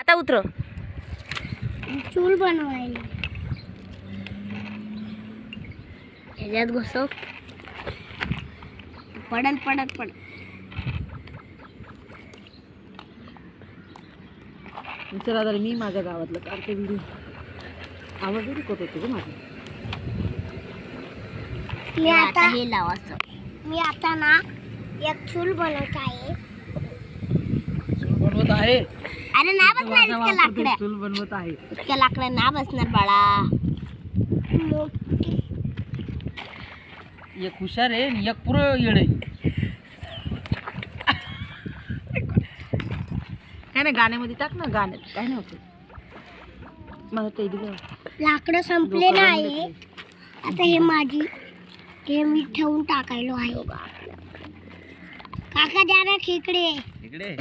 आता उतर. चूल बनवायला ह्याच्यात घुसव. पडल पडल पडल. चला तर मी माझ्या गावातलं काढते व्हिडिओ. आवाज रिकॉर्ड होतो ग माझा. मी आता ना एक चूल बनवत आहे. बनवत आहे. अरे ना बसणार इतक्या लाकड्या. चूल बनवत आहे. इतक्या लाकड्या ना बसणार बाळा. एक हुशार आहे आणि एक पुरं येड आहे. काय नाही गाण्यामध्ये टाक ना. गाण्यात काय नाही होतं. मला ते दिलं. लाकडं संपले नाही. आता हे माझी हे मी ठेवून टाकायलो आहे. काका द्या ना खेकडे. इकडे